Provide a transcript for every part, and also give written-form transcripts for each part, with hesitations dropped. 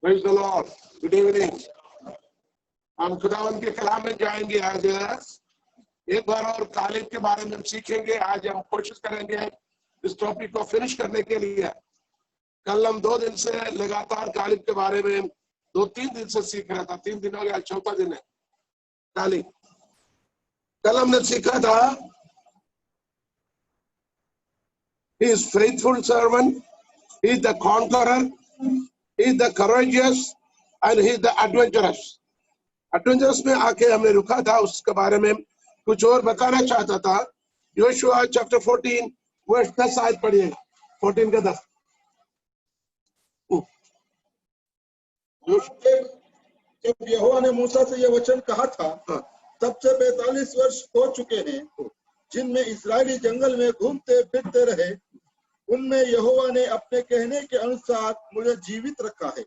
Praise the Lord. Good evening. हम खुदावंद के कलाम में जाएंगे आज एक बार और कालिब के बारे में सीखेंगे। आज हम कोशिश करेंगे इस टॉपिक को फिनिश करने के लिए। कल हम 2 दिन से लगातार कालिब के बारे में 2-3 दिन से सीख रहा था। 3 दिन हो गया, चौथा दिन है कालिब। कल हमने सीखा था He is faithful servant, he is the conqueror, he is the courageous and he is the adventurous. Adventurous में आके हमने रुका था, उसके बारे में कुछ और बताना चाहता था। योशुआ चैप्टर 14 वर्स 10 आयत पढ़िए। 14 का 10। जब यहोवा ने मूसा से यह वचन कहा था, तब से 45 वर्ष हो चुके हैं जिनमें इस्राएली जंगल में घूमते फिरते रहे। उनमें यहोवा ने अपने कहने के अनुसार मुझे जीवित रखा है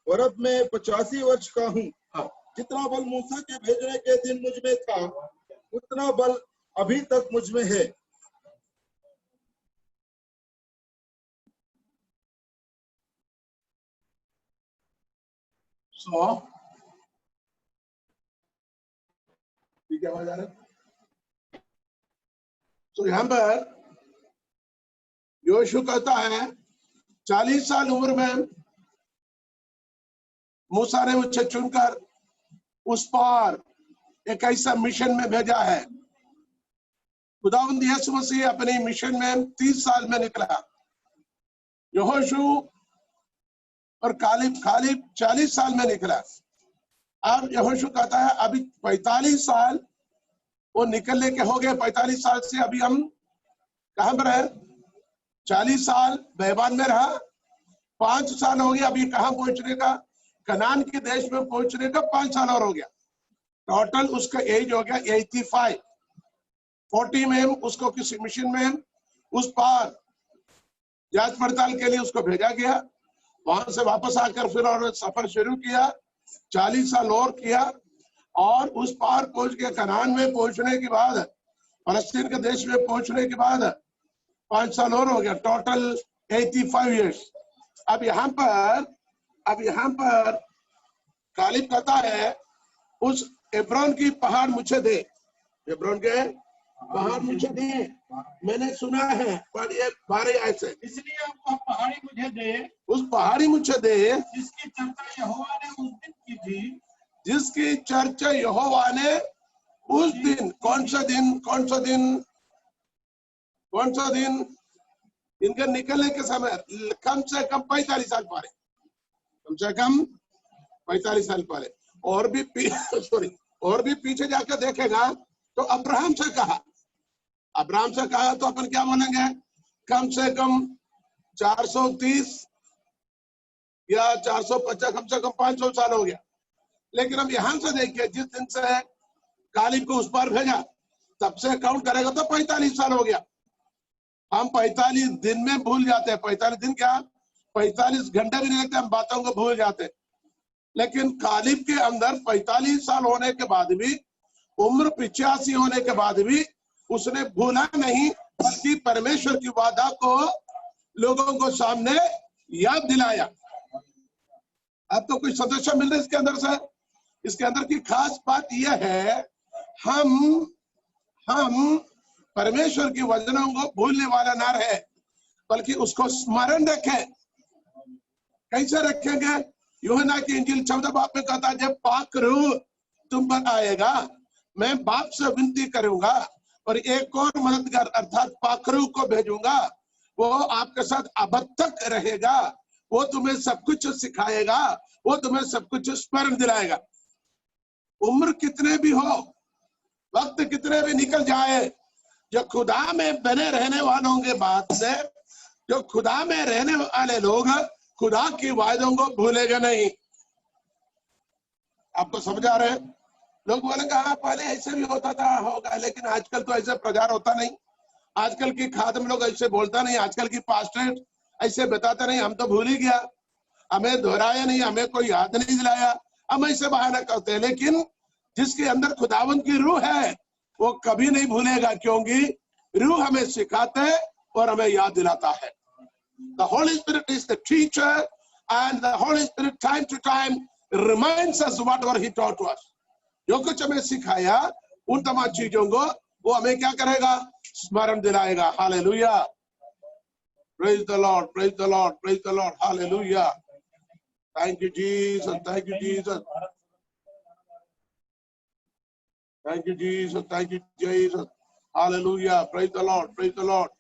और अब मैं 85 वर्ष का हूँ। जितना बल मूसा के भेजने के दिन मुझ में था, उतना बल अभी तक मुझ में है। ठीक है, आवाज आ रहा है? तो यहाँ पर योशु कहता है 40 साल उम्र में मूसा ने मुझे चुनकर उस पार एक ऐसा मिशन में भेजा है। खुदावंद यीशु मसीह अपने मिशन में 30 साल में निकला। यहोशू और कालिब 40 साल में निकला। अब यहोशू कहता है अभी 45 साल वो निकलने के हो गए। 45 साल से अभी हम कहां पर है? 40 साल बेबान में रहा, 5 साल हो गया अभी कहां पहुंचने का? कनान के देश में पहुंचने का 5 साल और हो गया। टोटल उसका एज हो गया 85। 40 में उसको किसी मिशन में उस पार जांच पड़ताल के लिए उसको भेजा गया। वहां से वापस आकर फिर और सफर शुरू किया। 40 साल और किया और उस पार पहुंच के कनान में पहुंचने के बाद, फलस्तीन के देश में पहुंचने के बाद 5 साल और हो गया। Total 85 years. अब यहाँ पर कालिब कहता है उस एब्रोन की पहाड़ मुझे दे। एब्रोन के पहाड़ मुझे दे, मैंने सुना है। पर ये बारे ऐसे इसलिए वह पहाड़ी मुझे दे, उस पहाड़ी मुझे दे जिसकी चर्चा यहोवा ने उस दिन की थी। जिसकी चर्चा यहोवा ने उस दिन। कौन सा दिन? इनके निकलने के समय कम से कम 45 साल पहले। कम से कम 45 साल पहले। और भी पीछे जाकर देखेगा तो अब्राहम से कहा तो अपन क्या बोलेंगे? कम से कम 430 या 450, कम से कम 500 साल हो गया। लेकिन अब यहां से देखिए, जिस दिन से कालिब को उस पार भेजा तब से काउंट करेगा तो 45 साल हो गया। हम 45 दिन में भूल जाते हैं। 45 दिन क्या, 45 घंटे भी नहीं लगते, हम बातों को भूल जाते। लेकिन कालिब के अंदर 45 साल होने के बाद भी, उम्र 85 होने के बाद भी उसने भूला नहीं, बल्कि परमेश्वर की वादा को लोगों को सामने याद दिलाया। अब तो कुछ संदेश मिल रहा है इसके अंदर से। इसके अंदर की खास बात यह है, हम परमेश्वर की वचनों को भूलने वाला ना रहे, बल्कि उसको स्मरण रखें। कैसे रखेंगे? यूहन्ना की इंजील 14 बाब में कहता है, जब पाक रूह तुम पर आएगा, मैं बाप से विनती करूंगा और एक और मददगार अर्थात पाक रूह को भेजूंगा। वो आपके साथ अब तक रहेगा। वो तुम्हें सब कुछ सिखाएगा, वो तुम्हें सब कुछ स्मरण दिलाएगा। उम्र कितने भी हो, वक्त कितने भी निकल जाए, जो खुदा में बने रहने वालों के बाद से, जो खुदा में रहने वाले लोग खुदा की वायदों को भूलेगा नहीं। आपको समझ आ रहे हैं? लोग बोलेंगे हाँ पहले ऐसे भी होता था, होगा, लेकिन आजकल तो ऐसे प्रचार होता नहीं। आजकल की खादम लोग ऐसे बोलता नहीं, आजकल की पास्टर ऐसे बताता नहीं। हम तो भूल ही गया, हमें दोहराया नहीं, हमें कोई याद नहीं दिलाया, हम ऐसे बहाना करते हैं। लेकिन जिसके अंदर खुदावन की रूह है वो कभी नहीं भूलेगा, क्योंकि रूह हमें सिखाता है और हमें याद दिलाता है। The Holy Spirit is the teacher and the Holy Spirit time to time reminds us whatever he taught to us. जो कुछ हमें सिखाया उन तमाम चीजों को वो हमें क्या करेगा, स्मरण दिलाएगा. Hallelujah. Praise the Lord, praise the Lord, praise the Lord. Hallelujah. Thank you, Jesus. Thank you, Jesus. Thank you, Jesus. Thank you, Jesus. Hallelujah. Praise the Lord, praise the Lord.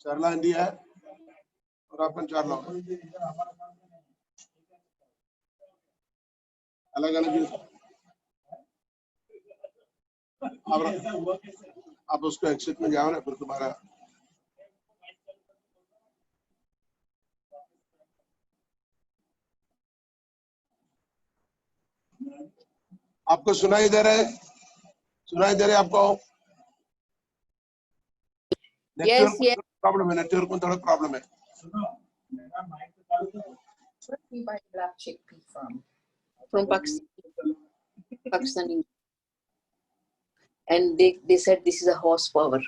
Sarla India है और अपन 4 लोग अलग अलग. आप उसको exit में जाओ ना, फिर तुम्हारा आपको सुनाई दे रहे आपको? Yes, yes. प्रॉब्लम है, नेटवर्क में थोड़ा प्रॉब्लम है. Where do you buy black chickpea from Pakistan. And they said this is a horsepower.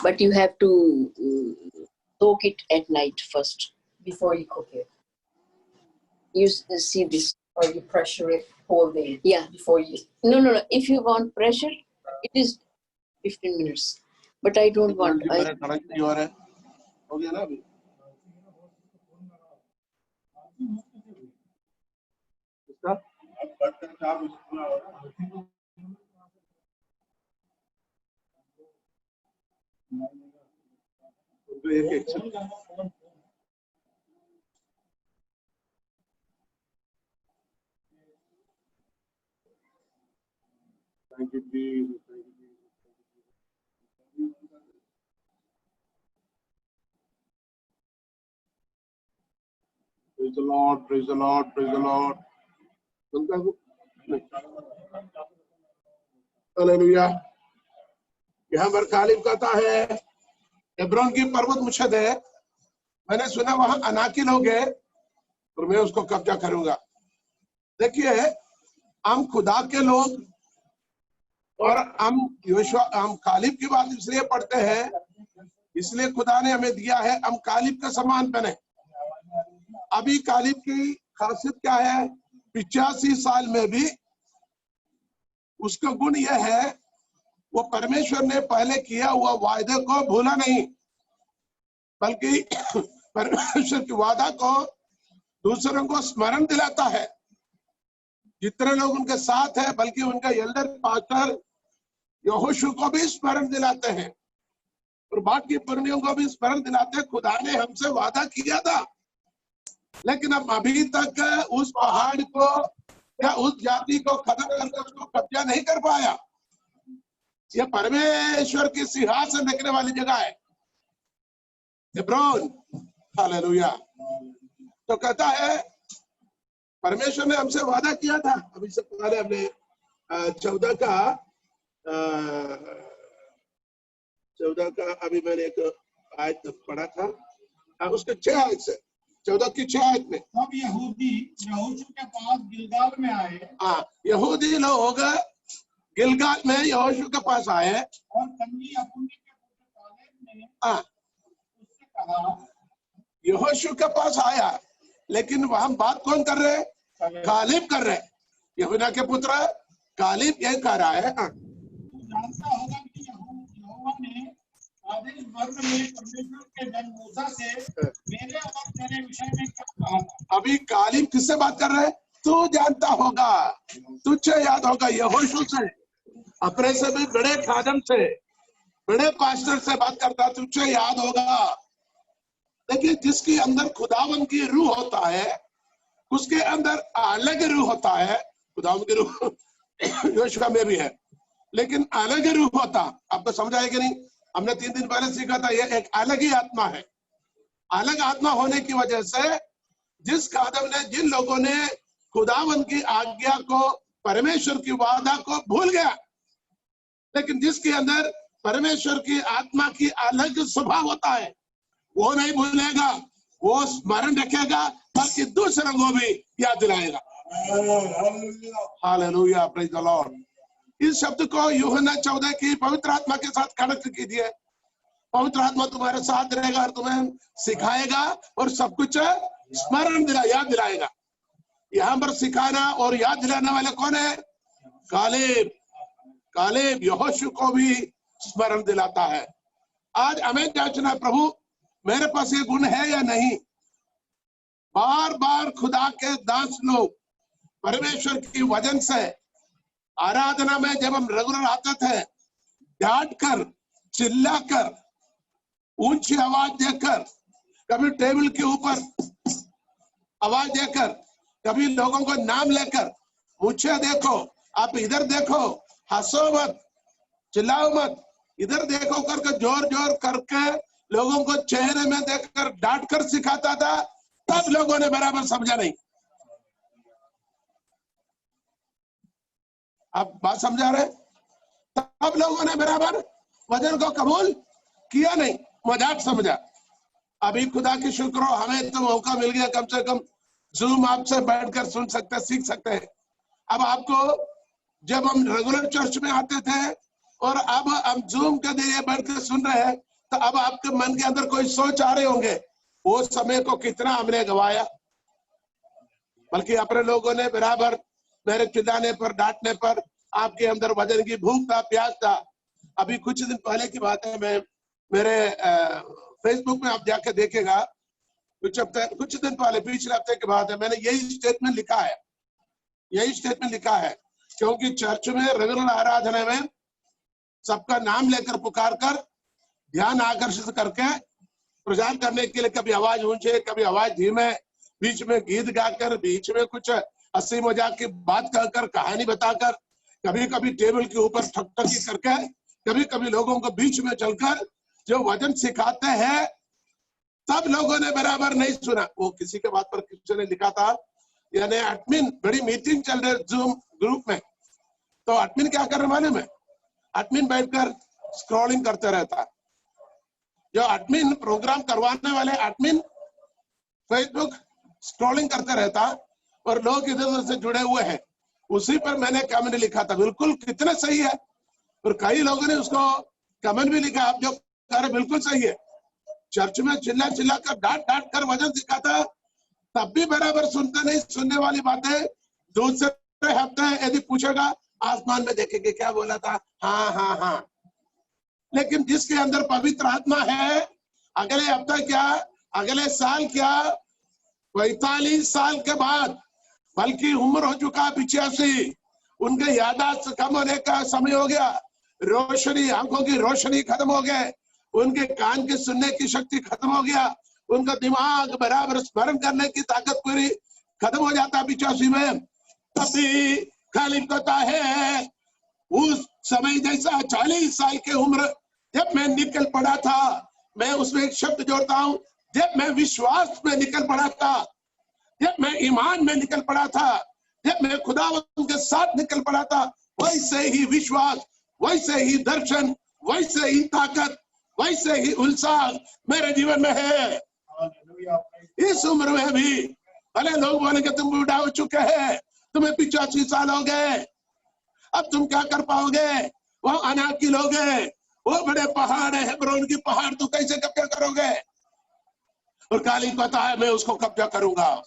But you have to soak it at night first before you cook it, you see this. or you pressure it whole day. Yeah. Before you. No. If you want pressure, it is 15 minutes. But I don't want. हो गया ना अभी? Thank you, Jesus. Praise the Lord, praise the Lord, praise the Lord. Hallelujah. यहाँ पर कालिब कहता है Hebron की पर्वत मुझे दे, मैंने सुना वहां अनाकी लोग हैं और मैं उसको कब्जा करूंगा. देखिए, हम खुदा के लोग और हम कालिब की बात इसलिए पढ़ते हैं, इसलिए खुदा ने हमें दिया है हम कालिब का समान बने. अभी कालिब की खासियत क्या है? 85 साल में भी उसका गुण यह है, वो परमेश्वर ने पहले किया हुआ वायदे को भूला नहीं, बल्कि परमेश्वर की वादा को दूसरों को स्मरण दिलाता है. जितने लोग उनके साथ है, बल्कि उनका एल्डर पास्टर यहोशू को भी स्मरण दिलाते हैं और बाकी पुरनियों को भी स्मरण दिलाते हैं. खुदा ने हमसे वादा किया था, लेकिन अब अभी तक उस पहाड़ को या उस जाति को खत्म करके उसको कब्जा नहीं कर पाया. ये परमेश्वर की सिंहासन रखने वाली जगह है, हेब्रोन. हालेलुया. तो कहता है परमेश्वर ने हमसे वादा किया था. अभी से पहले हमने 14 का अभी मैंने एक आयत पढ़ा था, उसके 6 आयत से 14 की 6 आयत में. तब यहूदी यहोशू के पास गिलगाल में आए. यहूदी लोग गिलगाल में यहोशू के पास आए और कन्नी यफुन्ने के पुत्र कालेब ने उससे कहा. यहोशू के पास आया, लेकिन वहां बात कौन कर रहे? कालिब कर रहे. यहूदा के पुत्र कालिब यही कह रहा है. तू जानता होगा कि यहोवा ने आदेश वर्ग में परमेश्वर के जन मूसा से मेरे और तेरे विषय में क्या कहा था. अभी कालिब किससे बात कर रहे हैं? तू जानता होगा, तुझे याद होगा. यहोशू से, अपने से भी बड़े खादम से, बड़े पास्टर से बात करता, तुझे याद होगा. देखिए, जिसके अंदर खुदावन की रूह होता है, उसके अंदर अलग रूह होता है. खुदावन की रूह यहोशू में भी है, लेकिन अलग रूह होता. आपको समझ आया कि नहीं? हमने 3 दिन पहले सीखा था, ये एक अलग ही आत्मा है. अलग आत्मा होने की वजह से जिस खादम ने, जिन लोगों ने खुदावन की आज्ञा को परमेश्वर की वादा को भूल गया। लेकिन जिसके अंदर परमेश्वर की आत्मा की अलग स्वभाव होता है, वो नहीं भूलेगा, वो स्मरण रखेगा, बल्कि दूसरों को भी याद दिलाएगा। Hallelujah, praise the Lord. इस शब्द को यूहन्ना 14 की पवित्र आत्मा के साथ कनेक्ट कीजिए। पवित्र आत्मा तुम्हारे साथ रहेगा और तुम्हें सिखाएगा और सब कुछ स्मरण याद दिलाएगा। यहाँ पर सिखाना और याद दिलाने वाले कौन है? कालेब। कालेब यहोशू को भी स्मरण दिलाता है। आज हमें जांचना, प्रभु मेरे पास ये गुण है या नहीं। बार बार खुदा के दास लोग परमेश्वर की वजन से आराधना में जब हम रेगुलर आते थे, डांट कर, चिल्ला कर, ऊंची आवाज देकर, कभी टेबल के ऊपर आवाज देकर, कभी लोगों को नाम लेकर, मुझे देखो, आप इधर देखो, हंसो मत, चिल्लाओ मत, इधर देखो करके जोर जोर करके लोगों को चेहरे में देखकर डांट कर सिखाता था। तब लोगों ने बराबर समझा नहीं। आप बात समझा रहे? तब लोगों ने बराबर वचन को कबूल किया नहीं, मजाक समझा। अभी खुदा की शुक्र हो, हमें तो मौका मिल गया, कम से कम जूम आपसे बैठकर सुन सकते, सीख सकते हैं। अब आपको जब हम रेगुलर चर्च में आते थे और अब हम जूम के जरिए बैठकर सुन रहे हैं, तो अब आपके मन के अंदर कोई सोच आ रहे होंगे, वो समय को कितना हमने गवाया। बल्कि अपने लोगों ने बराबर मेरे चिल्लाने पर, डांटने पर आपके अंदर वजन की भूख था, प्यास था। अभी कुछ दिन पहले की बात है, मैं मेरे फेसबुक में आप जाके देखेगा, कुछ दिन पहले, पिछले हफ्ते की बात है, मैंने यही स्टेटमेंट लिखा है, क्योंकि चर्च में रेगुलर आराधना में सबका नाम लेकर पुकार कर ध्यान आकर्षित करके प्रचार करने के लिए कभी आवाज ऊंचे, कभी आवाज धीमे, बीच में गीत गाकर, बीच में कुछ हंसी मजाक की बात कहकर, कहानी बताकर, कभी कभी टेबल के ऊपर ठकठकी करके, कभी कभी लोगों को बीच में चलकर जो वचन सिखाते हैं, तब लोगों ने बराबर नहीं सुना। वो किसी के बात पर किसी ने लिखा था, यानी एडमिन, बड़ी मीटिंग चल रही जूम ग्रुप में, तो एडमिन क्या कर रहे मालूम है? एडमिन बैठकर स्क्रॉलिंग करते रहता। जो एडमिन प्रोग्राम करवाने वाले एडमिन फेसबुक स्क्रॉलिंग करते रहता और लोग इधर उधर से जुड़े हुए हैं। उसी पर मैंने कमेंट लिखा था, बिल्कुल कितना सही है। और कई लोगों ने उसको कमेंट भी लिखा, आप जो कह रहे बिल्कुल सही है। चर्च में चिल्ला चिल्ला कर, डांट डांट कर वचन सिखाता, तब भी बराबर सुनते नहीं। सुनने वाली बातें दूसरे हफ्ते यदि पूछेगा, आसमान में देखेंगे क्या बोला था, हाँ हाँ हाँ। लेकिन जिसके अंदर पवित्र आत्मा है, अगले हफ्ते क्या, अगले साल क्या, 45 साल के बाद, बल्कि उम्र हो चुका 85, उनके यादाश्त कम होने का समय हो गया, रोशनी, आंखों की रोशनी खत्म हो गए, उनके कान की सुनने की शक्ति खत्म हो गया, उनका दिमाग बराबर स्मरण करने की ताकत पूरी खत्म हो जाता 85 में। तभी खाली कहता है, उस समय जैसा 40 साल की उम्र जब मैं निकल पड़ा था, मैं उसमें एक शब्द जोड़ता हूं, जब मैं विश्वास में निकल पड़ा था, जब मैं ईमान में निकल पड़ा था, जब मैं खुदावंद के साथ निकल पड़ा था, वैसे ही विश्वास, वैसे ही दर्शन, वैसे ही ताकत, वैसे ही उत्साह मेरे जीवन में है। इस उम्र में भी भले लोग बोलेंगे तुम बूढ़ा हो चुके हैं, तुम्हें 85 साल हो गए, अब तुम क्या कर पाओगे, वो अनाक की लोग हैं, वो बड़े पहाड़ है, हेब्रोन की पहाड़, तो कैसे कब्जा करोगे? और काली पता है मैं उसको कब्जा करूंगा,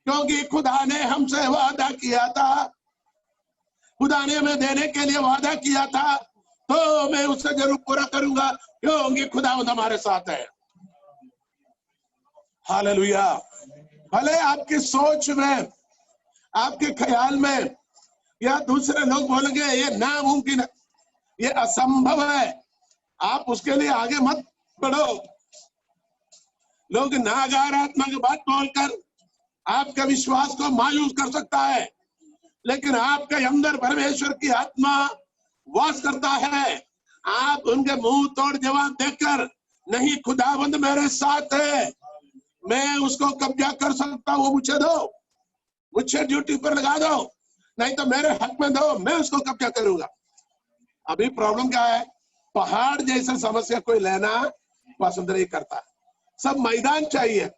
क्योंकि खुदा ने हमसे वादा किया था, खुदा ने हमें देने के लिए वादा किया था, तो मैं उससे जरूर पूरा करूंगा, क्योंकि खुदा हमारे साथ है। हालेलुया। भले आपकी सोच में, आपके ख्याल में या दूसरे लोग बोलेंगे ये नामुमकिन है, ये असंभव है, आप उसके लिए आगे मत बढ़ो। लोग नकारात्मक बात बोलकर आपके विश्वास को मायूस कर सकता है, लेकिन आपके अंदर परमेश्वर की आत्मा वास करता है। आप उनके मुंह तोड़ जवाब देकर, नहीं खुदावंद मेरे साथ है, मैं उसको कब्जा कर सकता हूँ, मुझे दो, मुझे ड्यूटी पर लगा दो, नहीं तो मेरे हक में दो, मैं उसको कब्जा करूंगा। अभी प्रॉब्लम क्या है, पहाड़ जैसा समस्या कोई लेना पसंद नहीं करता। सब मैदान चाहिए,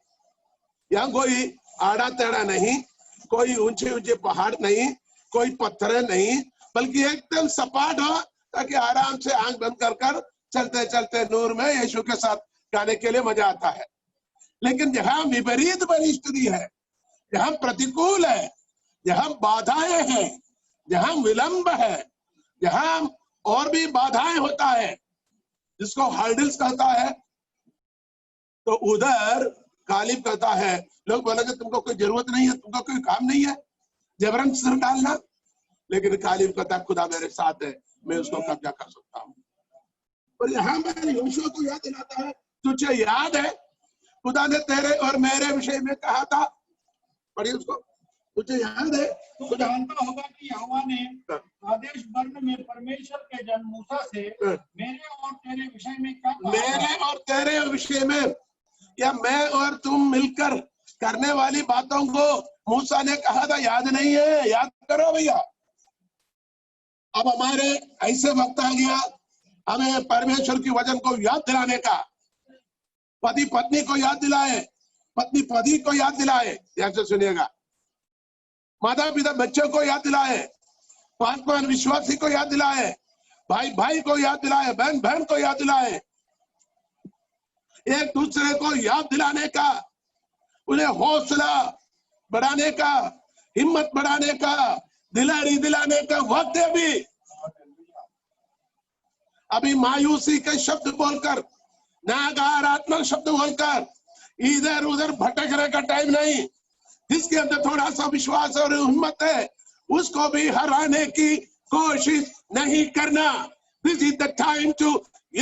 यहाँ कोई आड़ा टेढ़ा नहीं, कोई ऊंचे ऊंचे पहाड़ नहीं, कोई पत्थर नहीं, बल्कि एकदम सपाट हो ताकि आराम से आंख बंद कर कर चलते चलते नूर में यीशु के साथ गाने के लिए मजा आता है। लेकिन जहाँ विपरीत परिस्थिति है, जहाँ प्रतिकूल है, जहाँ बाधाएं हैं, जहाँ विलंब है, जहाँ और भी बाधाएं होता है, जिसको हर्डल्स कहता है, तो उधर कालिब कहता है, लोग बोलेंगे तुमको कोई जरूरत नहीं है, तुमको कोई काम नहीं है, जबरन सिर डालना। लेकिन कालिब कहता है खुदा मेरे साथ है, मैं उसको कब्जा कर सकता हूँ। और यहाँ मैं यहोशू को याद दिलाता है, तुझे याद है खुदा ने तेरे और मेरे विषय में कहा था, पढ़िए उसको, तुझे याद है? तू जानता होगा कि यहोवा ने कादेश बर्न में परमेश्वर के जन मूसा से मेरे और तेरे विषय में क्या कहा? मेरे और तेरे विषय में, या मैं और तुम मिलकर करने वाली बातों को मूसा ने कहा था, याद नहीं है? याद करो भैया। अब हमारे ऐसे वक्त आ गया, हमें परमेश्वर की वचन को याद दिलाने का। पति पत्नी को याद दिलाए, पत्नी पति को याद दिलाए, ध्यान से सुनिएगा। माता पिता बच्चों को याद दिलाए, पासवान विश्वासी को याद दिलाए, भाई भाई को याद दिलाए, बहन बहन को याद दिलाए, एक दूसरे को याद दिलाने का, उन्हें हौसला बढ़ाने का, हिम्मत बढ़ाने का, दिलारी दिलाने का वक्त है। अभी मायूसी के शब्द बोलकर, नकारात्मक शब्द बोलकर इधर उधर भटकने का टाइम नहीं। जिसके अंदर थोड़ा सा विश्वास और हिम्मत है, उसको भी हराने की कोशिश नहीं करना। This is the time to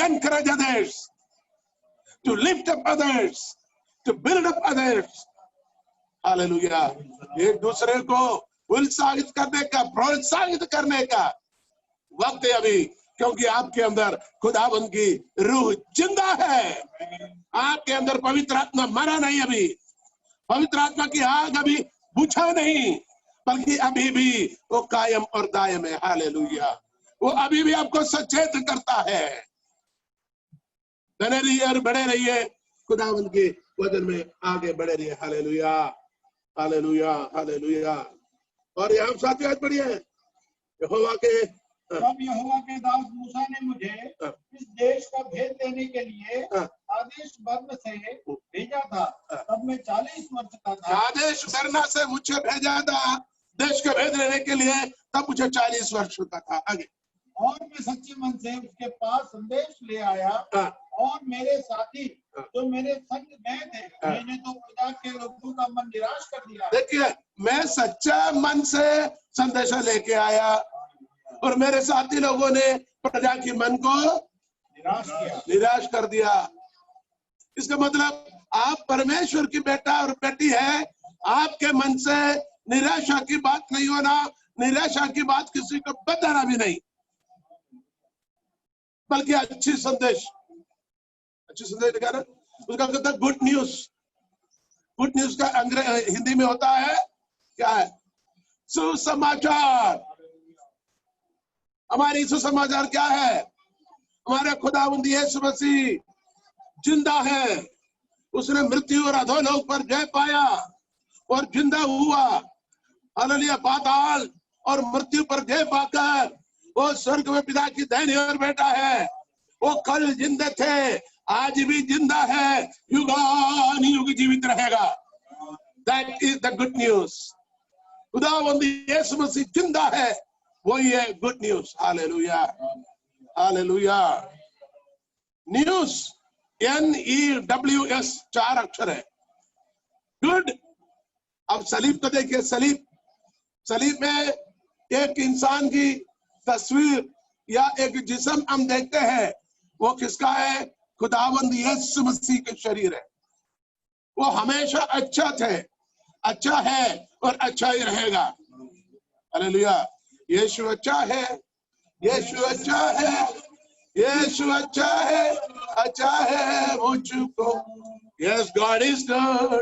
encourage others, to lift up others, to build up others. Hallelujah. एक दूसरे को उत्साहित करने का, प्रोत्साहित करने का वक्त है अभी, क्योंकि आपके अंदर खुदावंद की रूह जिंदा है। आपके अंदर पवित्र आत्मा मरा नहीं, अभी पवित्र आत्मा की आग अभी बुझा नहीं, बल्कि अभी भी वो कायम और दायम है। हालेलुया। वो अभी भी आपको सचेत करता है। बने रहिए और बढ़े रहिए, खुदावंद के वचन में आगे बढ़े रहिए। Hallelujah, hallelujah, hallelujah. और यहाँ साथी बढ़िया है, यहोवा के तब यहोवा के दास मूसा ने मुझे इस देश का भेद देने के लिए आदेश बर्न से भेजा था। तब मैं 40 वर्ष का था। आदेश बर्ना से मुझे भेजा था देश का भेद लेने के लिए, तब मुझे 40 वर्ष का था। आगे, और मैं सच्चे मन से उसके पास संदेश ले आया, और मेरे साथी जो मेरे संग गए थे, मैंने तो प्रजा के लोगों का मन निराश कर दिया। देखिए, मैं सच्चा मन से संदेशा लेके आया और मेरे साथी लोगों ने प्रजा के मन को निराश कर दिया। इसका मतलब आप परमेश्वर की बेटा और बेटी है, आपके मन से निराशा की बात नहीं होना, निराशा की बात किसी को बताना भी नहीं, बल्कि अच्छी संदेश दिखाना। उसका कहता है गुड न्यूज। गुड न्यूज का हिंदी में होता है क्या है? सुसमाचार। हमारी सुसमाचार क्या है? हमारा खुदावंद यीशु मसीह जिंदा है। उसने मृत्यु और अधोलोक पर जय पाया और जिंदा हुआ। हालेलुया। पाताल और मृत्यु पर जय पाकर वो स्वर्ग में पिता की दाहिनी ओर बैठा है। वो कल जिंदा थे, आज भी जिंदा है, युगानुयुग जीवित रहेगा। That is the good news. खुदावंद यीशु मसीह जिंदा है, वही है good news. Hallelujah, hallelujah. News NEWS 4 अक्षर है। गुड। अब सलीब को देखिए। सलीब में एक इंसान की तस्वीर या एक जिस्म हम देखते हैं। वो किसका है? खुदावंद यीशु मसीह के शरीर है। वो हमेशा अच्छा थे, अच्छा है और अच्छा ही रहेगा। हालेलुया। यीशु अच्छा है, यीशु अच्छा है, यीशु अच्छा है, अच्छा है मुझको। Yes, God is good.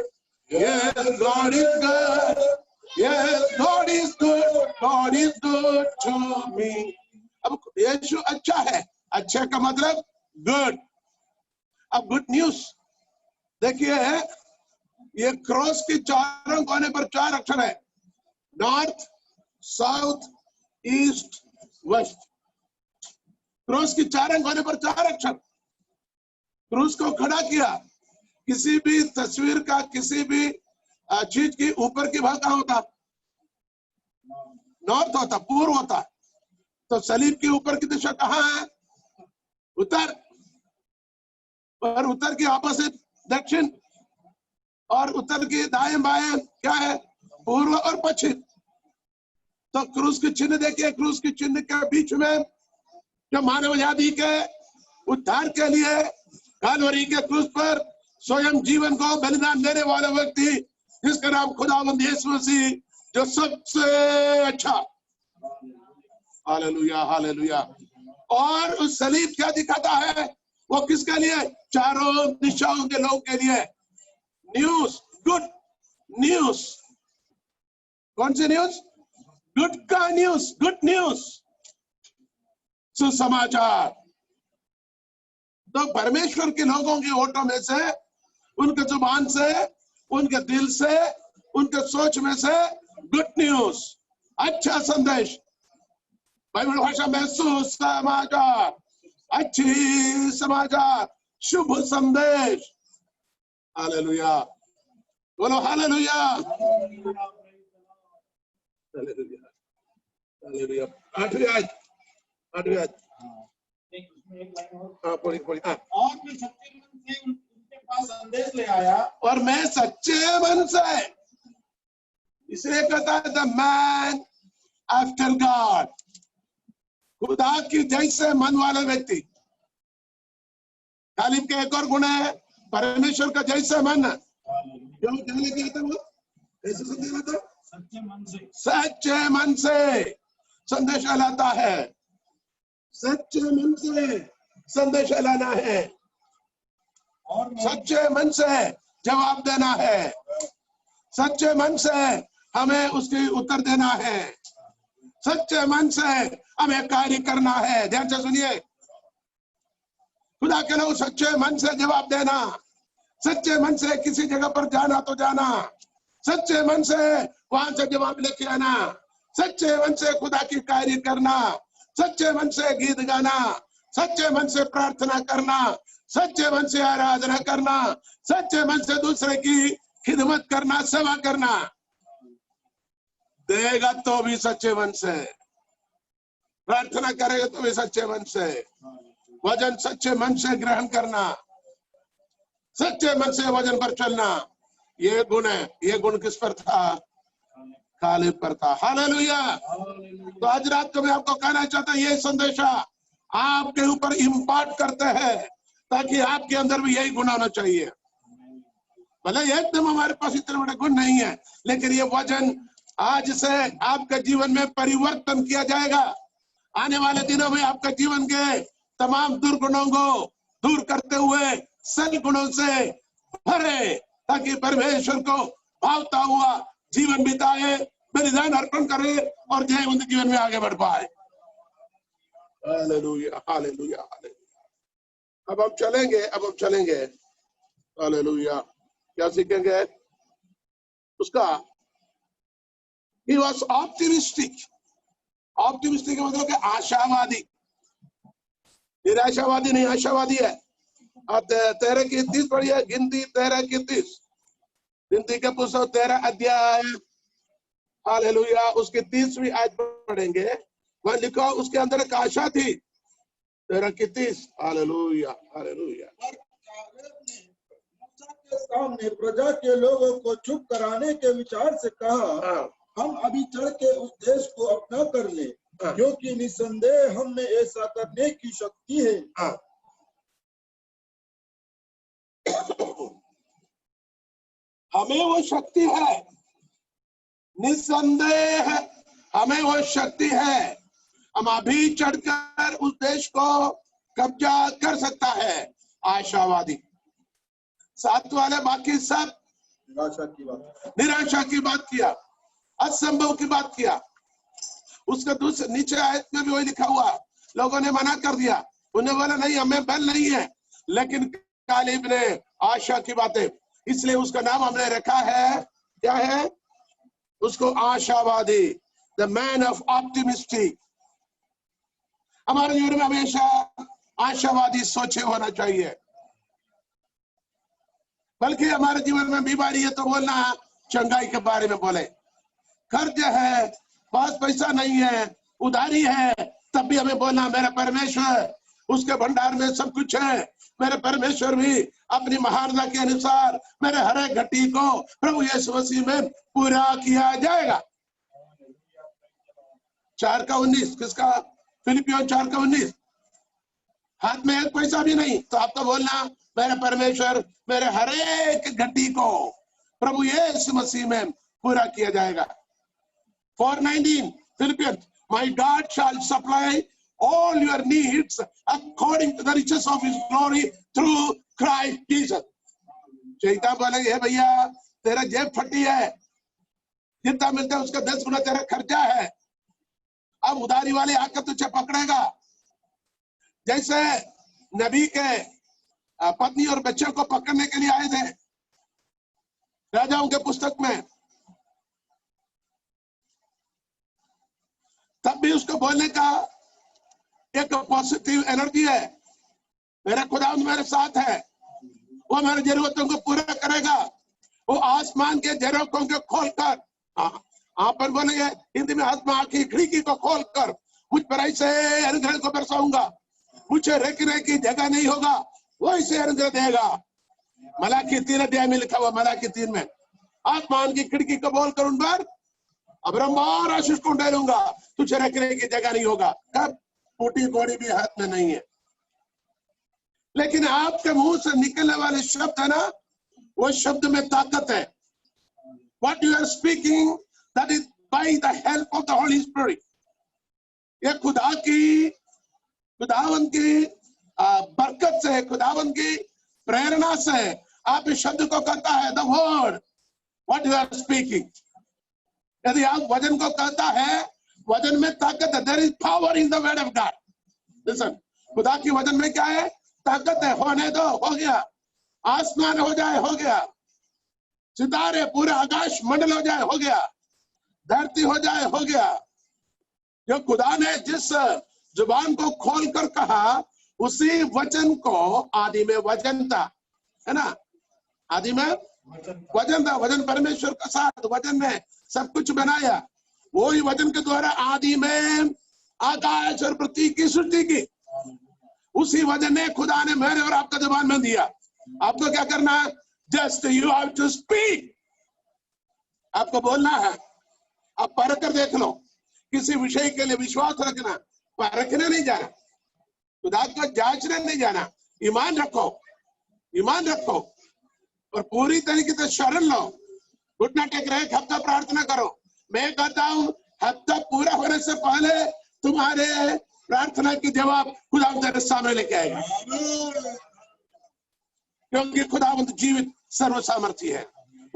Yes, God is good. Yes, God is good. God is good to me. अब यीशु अच्छा है. अच्छे का मतलब good. अब गुड न्यूज देखिए, ये क्रॉस के चारों कोने पर 4 अक्षर है. North, south, east, west. Cross की 4 कोने पर 4 अक्षर. क्रूस को खड़ा किया. किसी भी तस्वीर का, किसी भी चीज की ऊपर की भाग कहाँ होता? नॉर्थ होता, पूर्व होता. तो सलीब की ऊपर की दिशा कहाँ है? उत्तर. और उत्तर की ऑपोजिट दक्षिण, और उत्तर की दाएं बाएं क्या है? पूर्व और पश्चिम. तो क्रूस के चिन्ह देखिए. क्रूस के चिन्ह के बीच में जो मानव जाति के उद्धार के लिए कालवरी के क्रूस पर स्वयं जीवन को बलिदान देने वाला व्यक्ति, जिसका नाम खुदावंद यीशु मसीह, जो सबसे अच्छा. Hallelujah, hallelujah. और उस सलीब क्या दिखाता है? वो किसके लिए? चारों दिशाओं के लोगों के लिए. News, good news. कौन सी न्यूज? गुड का न्यूज, गुड न्यूज, सुसमाचार. तो परमेश्वर के लोगों के ओटों में से, उनके जुबान से, उनके दिल से, उनके सोच में से गुड न्यूज, अच्छा संदेश. बाइबल भाषा में सुसमाचार, अच्छी समाचार, शुभ संदेश. हालेलुया, बोलो हालेलुया, हालेलुया, हालेलुया. 8वीं आयत, 8वीं आयत. और मैं सच्चे मन से उनके पास संदेश ले आया. और मैं सच्चे मन से, इसलिए कहता है द मैन आफ्टर गॉड, खुदा की जैसे मन वाला व्यक्ति. तालिब के एक और गुण है, परमेश्वर का जैसा मन. जो कहने क्या था? वो कैसे संदेश लाता? सच्चे मन से. सच्चे मन से संदेश लाता है. सच्चे मन से संदेश लाना है. और सच्चे मन से जवाब देना है. सच्चे मन से हमें उसकी उत्तर देना है. सच्चे मन से हमें कार्य करना है. ध्यान से सुनिए, खुदा के लोग सच्चे मन से जवाब देना, सच्चे मन से किसी जगह पर जाना तो जाना, सच्चे मन से वहां से जवाब लेके आना, सच्चे मन से खुदा की कार्य करना, सच्चे मन से गीत गाना, सच्चे मन से प्रार्थना करना, सच्चे मन से आराधना करना, सच्चे मन से दूसरे की खिदमत करना, सेवा करना. देगा तो भी सच्चे मन से, प्रार्थना करेगा तो भी सच्चे मन से, वजन सच्चे मन से ग्रहण करना, सच्चे मन से वजन पर चलना. ये गुण है. ये गुण किस पर था? कालेब पर था. हालेलुया. तो आज रात को मैं आपको कहना चाहता हूं, ये संदेशा आपके ऊपर इम्पार्ट करते हैं, ताकि आपके अंदर भी यही गुण आना चाहिए. भले एकदम हमारे पास इतने बड़े गुण नहीं है, लेकिन ये वजन आज से आपके जीवन में परिवर्तन किया जाएगा. आने वाले दिनों में आपके जीवन के तमाम दुर्गुणों को दूर करते हुए सद्गुणों से भरे, ताकि परमेश्वर को भावता हुआ जीवन बिताए, बलिदान अर्पण करे और जयवंत जीवन में आगे बढ़ पाए. Hallelujah, hallelujah, hallelujah. अब हम चलेंगे. हालेलुया. क्या सीखेंगे? उसका he was optimistic. ऑप्टिमिस्टिक का मतलब क्या? आशावादी. निराशावादी नहीं, आशावादी है. और 13 की 30 पढ़िए. गिनती 13 की 30. गिनती के पुस्तक 13 अध्याय. हालेलुया. उसकी 30वीं आयत पढ़ेंगे. वहां लिखा, उसके अंदर एक आशा थी. 13 की 30. Hallelujah, hallelujah. और कालेब ने मूसा के सामने प्रजा के लोगों को चुप कराने के विचार से कहा, हम अभी चढ़ के उस देश को अपना कर ले, क्योंकि निसंदेह हम में ऐसा करने की शक्ति है. हमें वो शक्ति है, निसंदेह हमें वो शक्ति है. हम अभी चढ़कर उस देश को कब्जा कर सकता है. आशावादी. साथ वाले बाकी सब निराशा की बात. निराशा की बात किया. असंभव की बात किया। उसका दूसरे नीचे आयत में भी वही लिखा हुआ, लोगों ने मना कर दिया, उन्हें बोला नहीं हमें बल नहीं है, लेकिन कालेब ने आशा की बातें, इसलिए उसका नाम हमने रखा है, क्या है उसको, आशावादी, द मैन ऑफ ऑप्टिमिस्टिक। हमारे जीवन में हमेशा आशावादी सोचे होना चाहिए, बल्कि हमारे जीवन में बीमारी है तो बोलना चंगाई के बारे में बोले, कर्ज है, पास पैसा नहीं है, उधारी है, तब भी हमें बोलना मेरा परमेश्वर, उसके भंडार में सब कुछ है, मेरे परमेश्वर भी अपनी महानता के अनुसार मेरे हर एक घटी को प्रभु यीशु मसीह में पूरा किया जाएगा। 4:19 किसका? फिलिपियों 4:19। हाथ में एक पैसा भी नहीं तो आपको बोलना मेरे परमेश्वर मेरे हर एक घटी को प्रभु यीशु मसीह में पूरा किया जाएगा। 4:19 Philippians, my God shall supply all your needs according to the riches of his glory through Christ Jesus. Chaita बोलेंगे हे भैया तेरा जेब फटी है, जितना मिलता है उसका 10 गुना तेरा खर्चा है, अब उधारी वाले आकर तुझे पकड़ेगा। जैसे नबी के पत्नी और बच्चों को पकड़ने के लिए आए थे राजाओं के पुस्तक में, तब भी उसको बोलने का एक पॉजिटिव एनर्जी है, मेरा खुदा मेरे साथ है, वो मेरी जरूरतों को पूरा करेगा, वो आसमान के झरोखों को खोलकर, आप पर बोलेंगे हिंदी में, आसमान की खिड़की को खोलकर मुझ पर ऐसे अनुग्रह को बरसाऊंगा, मुझे रखने की जगह नहीं होगा, वो ऐसे अनुग्रह देगा। मलाकी 3 अध्याय में लिखा हुआ, मलाकी 3 में, आसमान की खिड़की को बोलकर उन पर अब्रह्म आशीष को डालूंगा, तुझे रखने की जगह नहीं होगा। कब? टूटी घोड़ी भी हाथ में नहीं है, लेकिन आपके मुंह से निकलने वाले शब्द है ना, वो शब्द में ताकत है। What you are speaking, that is by the help of the Holy Spirit. ये खुदावन की बरकत से, खुदावन की प्रेरणा से आप इस शब्द को कहता है, the word what you are speaking। यदि आप वचन को कहता है, वचन में ताकत है, there is power in the word of God। Listen, खुदा की वचन में क्या है? ताकत है। होने दो, हो गया, आसमान हो जाए, हो गया, सितारे पूरे आकाश मंडल हो जाए, हो गया, धरती हो जाए, हो गया। जो खुदा ने जिस जुबान को खोलकर कहा, उसी वचन को, आदि में वचन था, है ना, आदि में वचन था, वचन परमेश्वर का साथ, वचन ने सब कुछ बनाया, वही वचन के द्वारा आदि में आकाश और पृथ्वी की सृष्टि की, उसी वचन ने खुदा ने मेरे और आपका जुबान में दिया। आपको क्या करना है? Just you have to speak, आपको बोलना है। आप परख कर देख लो, किसी विषय के लिए विश्वास रखना, परखने नहीं जाना, खुदा को जांचने नहीं जाना, ईमान रखो, ईमान रखो और पूरी तरीके से शरण लो। घुटना टेक रहे, हफ्ता प्रार्थना करो। मैं कहता हूं हफ्ता पूरा होने से पहले तुम्हारे प्रार्थना की जवाब खुदा तेरे सामने लेके आएगा, क्योंकि खुदावंत जीवित सर्वसामर्थी है,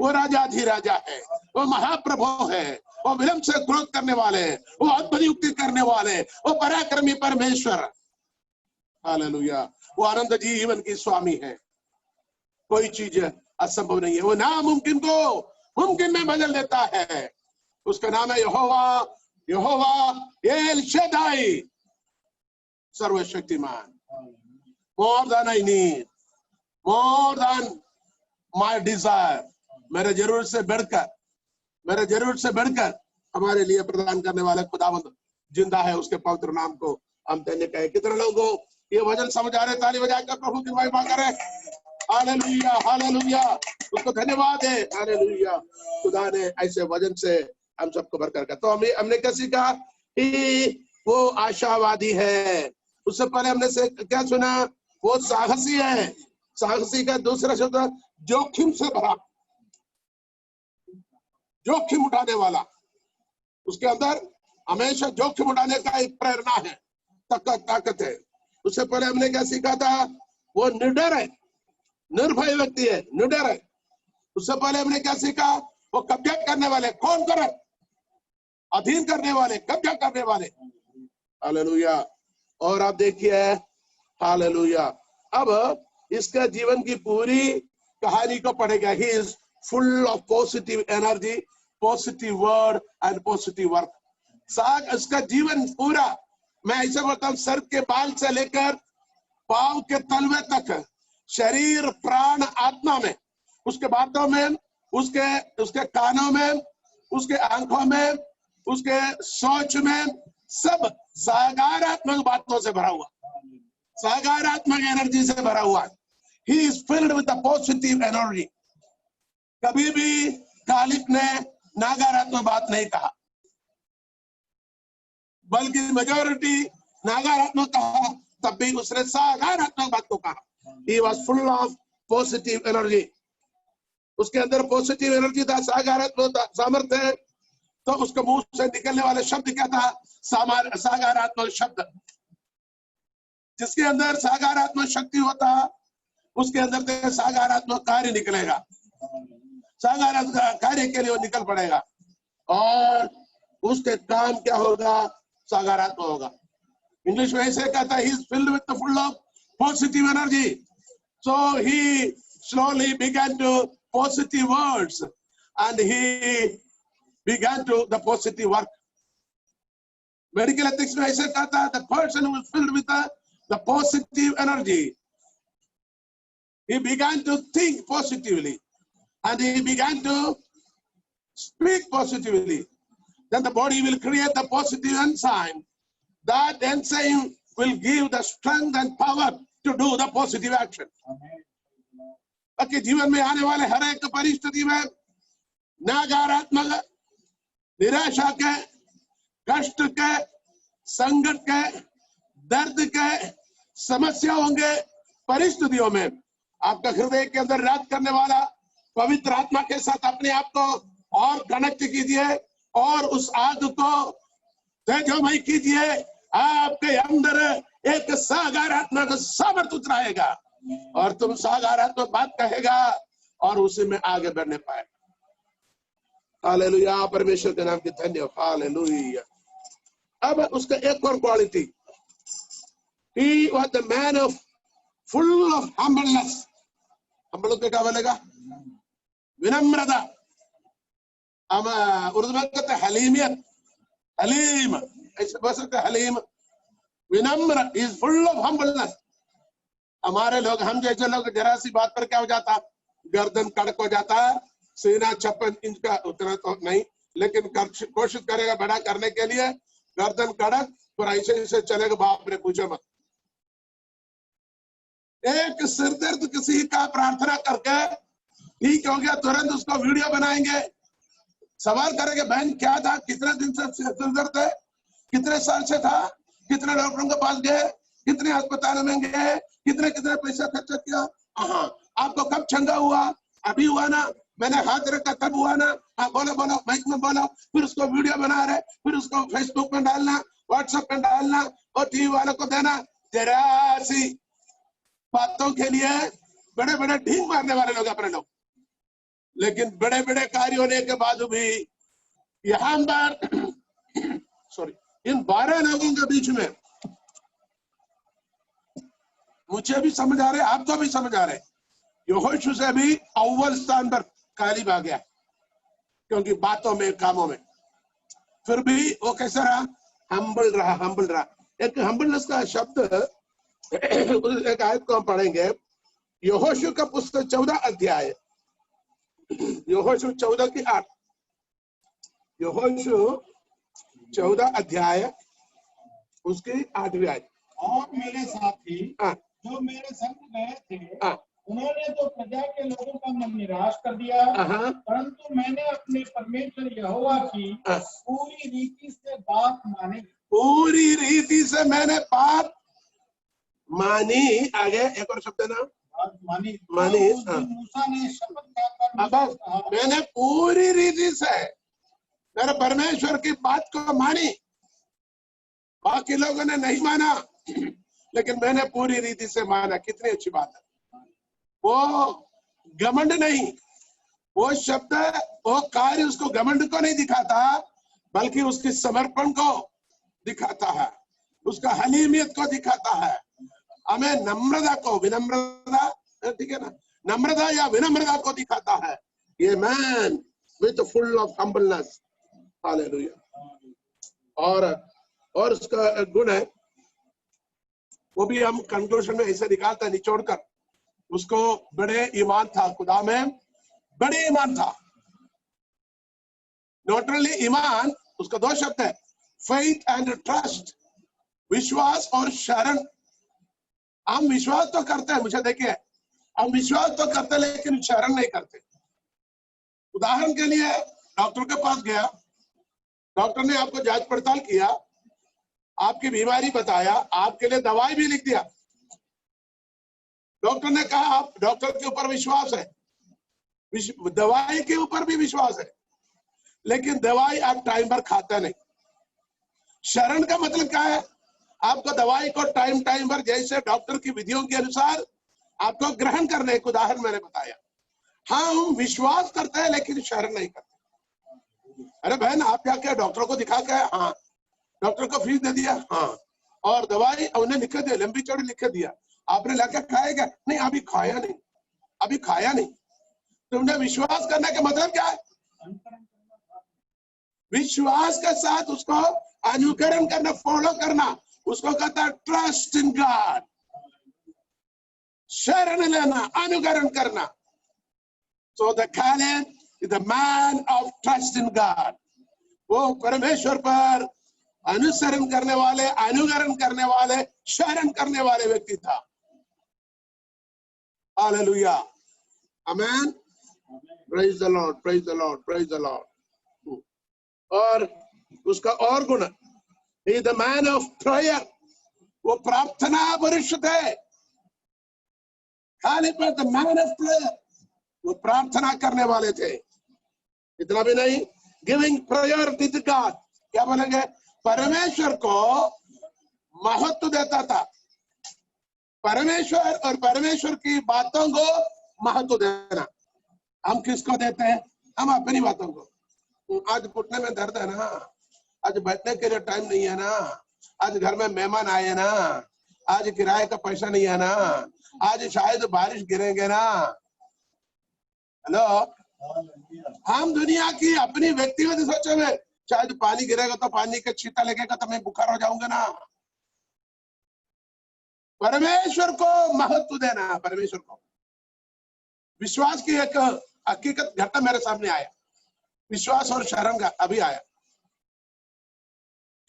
वो राजाधिराजा है, वो महाप्रभु है, वो विलंब से क्रोध करने वाले, वो अद्भुत युक्ति करने वाले, वो पराक्रमी परमेश्वर, हालेलुया, वो आनंद जीवन की स्वामी है। कोई चीज असंभव नहीं है, वो नामुमकिन को मुमकिन में बदल देता है। उसका नाम है यहोवा, यहोवा एल शदाई, सर्वशक्तिमान। More than I need, more than my desire, मेरे जरूरत से बढ़कर, मेरे जरूरत से बढ़कर हमारे लिए प्रदान करने वाला खुदावंद जिंदा है, उसके पवित्र नाम को हम धन्य कहें। कितने लोगों को ये वचन समझ आ रहे? ताली बजाकर प्रभु की महिमा करें। हालेलुया, हालेलुया, उसको धन्यवाद है। हालेलुया, खुदा ने ऐसे वचन से हम सबको भरकर का। तो हमने क्या सीखा कि वो आशावादी है। उससे पहले हमने से क्या सुना? वो साहसी है। साहसी का दूसरा शब्द जोखिम से भरा, जोखिम उठाने वाला। उसके अंदर हमेशा जोखिम उठाने का एक प्रेरणा है, ताकत है। उससे पहले हमने क्या सीखा था? वो निडर है, निर्भय व्यक्ति है, निडर है। उससे पहले हमने क्या सीखा? वो कब्जा करने वाले, कौन करे? अधीन करने वाले, कब्जा करने वाले। हालेलुया। और आप देखिए, हालेलुया, अब इसका जीवन की पूरी कहानी को पढ़ेगा। He is full of positive energy, positive word and positive work. साग इसका जीवन पूरा, मैं ऐसे बोलता हूं, सर के बाल से लेकर पांव के तलवे तक, शरीर प्राण आत्मा में, उसके बातों में, उसके कानों में, उसके आंखों में, उसके सोच में, सब सकारात्मक बातों से भरा हुआ, सकारात्मक एनर्जी से भरा हुआ। He is filled with the positive energy. कभी भी कालिक ने नकारात्मक बात नहीं कहा, बल्कि मेजॉरिटी नकारात्मक कहा, तब भी उसने सकारात्मक बात को कहा। He was full of positive energy. उसके अंदर पॉजिटिव एनर्जी था, सकारात्मक सामर्थ्य है। तो उसके मुंह से निकलने वाले शब्द क्या था? सकारात्मक शब्द। जिसके अंदर सकारात्मक शक्ति होता, उसके अंदर से सकारात्मक कार्य निकलेगा, सकारात्मक कार्य के लिए वो निकल पड़ेगा, और उसके काम क्या होगा? सकारात्मक होगा। इंग्लिश में ऐसे कहता है, he is filled with the full of positive energy. So he slowly began to positive words and he began to the positive work. Medical ethics में ऐसे कहता है, the person who is filled with the positive energy, he began to think positively and he began to speak positively. Then the body will create the positive enzyme. That enzyme will give the strength and power to do the positive action. Okay, जीवन में आने वाले हर एक परिस्थिति में नकारात्मक, निराशा के, कष्ट के, संकट के, दर्द के, समस्या होंगे, परिस्थितियों में आपका हृदय के अंदर राज करने वाला पवित्र आत्मा के साथ अपने आप को और कनेक्ट कीजिए और उस आग को तेजोमय कीजिए। आपके अंदर एक सकारात्मक सामर्थ्य उतराएगा और तुम सकारात्मक बात कहेगा और उसी में आगे बढ़ने पाए। हालेलुया, परमेश्वर के नाम की धन्यवाद। हालेलुया। अब उसका एक और quality, he was the man of full of humbleness. humble पे क्या बोलेगा? विनम्रता। हम उर्दू में कहते हैं हलीमियत, हलीम, ऐसे बोल सकते हैं हलीम, विनम्र, is full of humbleness. हमारे लोग, हम जैसे लोग जरा सी बात पर क्या हो जाता, गर्दन कड़क हो जाता है, सीना 56 इंच का, उतना तो नहीं, लेकिन कोशिश करेगा बड़ा करने के लिए, गर्दन कड़क, और ऐसे ऐसे चलेगा, बाप रे पूछो मत। एक सिरदर्द किसी का प्रार्थना करके ठीक हो गया, तुरंत उसको वीडियो बनाएंगे, सवाल करेंगे, बहन क्या था, कितने दिन से सिरदर्द है, कितने साल से था, कितने डॉक्टरों के पास गए, कितने अस्पताल में गए, कितने कितने पैसा खर्चा किया, हाँ आपको कब छंगा हुआ, अभी हुआ ना, मैंने हाथ रखा तब हुआ ना, हाँ बोलो बोलो, माइक में बोलो, फिर उसको वीडियो बना रहे, फिर उसको फेसबुक में डालना, व्हाट्सएप में डालना और टीवी वालों को देना। तेरा सी बातों के लिए बड़े बड़े ढींग मारने वाले लोग अपने लोग, लेकिन बड़े बड़े कार्य होने के बाद भी यहाँ पर सॉरी, इन 12 लोगों के बीच में मुझे भी समझ आ रहे, आपको भी समझ आ रहे, यहोशू से भी अव्वल स्थान पर कालिब आ गया, क्योंकि बातों में, कामों में, फिर भी वो कैसा रहा? हम्बल रहा, हम्बल रहा। एक हम्बलनेस का शब्द, एक आयत को हम पढ़ेंगे, यहोशू का पुस्तक 14 अध्याय, यहोशू 14 की 8, यहोशू 14 अध्याय उसकी 8वीं आयत। और मेरे साथी जो मेरे संग गए थे, उन्होंने तो प्रजा के लोगों का मन निराश कर दिया, परंतु मैंने अपने परमेश्वर यहोवा की पूरी रीति से बात मानी। पूरी रीति से मैंने बात मानी। आगे एक और शब्द ना, मानी। मूसा ने शपथ खाकर मैंने पूरी रीति से मेरे परमेश्वर की बात को मानी। बाकी लोगों ने नहीं माना, लेकिन मैंने पूरी रीति से माना। कितनी अच्छी बात है। वो घमंड नहीं, वो शब्द, वो कार्य उसको घमंड को नहीं दिखाता, बल्कि उसकी समर्पण को दिखाता है, उसका हलीमियत को दिखाता है, हमें नम्रता को, विनम्रता, ठीक है ना, नम्रता या विनम्रता को दिखाता है। ये man with full of humbleness, hallelujah. और उसका गुण है, वो भी हम कंक्लूजन में ऐसे निकालते हैं निचोड़कर, उसको बड़े ईमान था, खुदा में बड़े ईमान था। नॉट ओनली ईमान, उसका दो शब्द है, फेथ एंड ट्रस्ट, विश्वास और शरण। हम विश्वास तो करते हैं, मुझे देखिए, हम विश्वास तो करते लेकिन शरण नहीं करते। उदाहरण के लिए डॉक्टर के पास गया, डॉक्टर ने आपको जांच पड़ताल किया, आपकी बीमारी बताया, आपके लिए दवाई भी लिख दिया। डॉक्टर ने कहा आप, डॉक्टर के ऊपर विश्वास है, दवाई के ऊपर भी विश्वास है, लेकिन दवाई आप टाइम पर खाते नहीं। शरण का मतलब क्या है? आपको दवाई को टाइम पर जैसे डॉक्टर की विधियों के अनुसार आपको ग्रहण करने। एक उदाहरण मैंने बताया, हम विश्वास करते हैं लेकिन शरण नहीं करते। अरे बहन, आप क्या क्या डॉक्टर को दिखा के, हाँ, डॉक्टर को फीस दे दिया, हाँ, और दवाई उन्हें लिख दिया, लंबी चौड़ी लिख दिया, आपने लाके खाएगा? नहीं, अभी खाया नहीं, अभी खाया नहीं। तुमने विश्वास करने का मतलब क्या है? विश्वास के साथ उसको अनुकरण करना, फॉलो करना, उसको कहता है ट्रस्ट इन गॉड, शरण लेना, अनुकरण करना। So the Caleb is the man of trust in God. वो परमेश्वर पर अनुसरण करने वाले, अनुकरण करने वाले, शरण करने वाले व्यक्ति था। Hallelujah, amen, praise the Lord, praise the Lord, praise the Lord. और उसका और गुण, ही द मैन ऑफ प्रेयर, वो प्रार्थना पुरुष थे। खाली पर द मैन ऑफ प्रेयर, वो प्रार्थना करने वाले थे। इतना भी नहीं, गिविंग प्रायोरिटी टू गॉड, क्या बोलेंगे? परमेश्वर को महत्व देता था। परमेश्वर और परमेश्वर की बातों को महत्व देना। हम किसको देते हैं? हम अपनी बातों को। आज घुटने में दर्द है ना, आज बैठने के लिए टाइम नहीं है ना, आज घर में मेहमान आए ना, आज किराए का पैसा नहीं है ना, आज शायद बारिश गिरेंगे ना। हेलो, हम दुनिया की अपनी व्यक्तिगत सोचे में, शायद पानी गिरेगा तो पानी का छींटा लगेगा तो मैं बुखार हो जाऊंगा ना। परमेश्वर को महत्व देना, परमेश्वर को। विश्वास की एक हकीकत घटना मेरे सामने आया, विश्वास और शरण का अभी आया।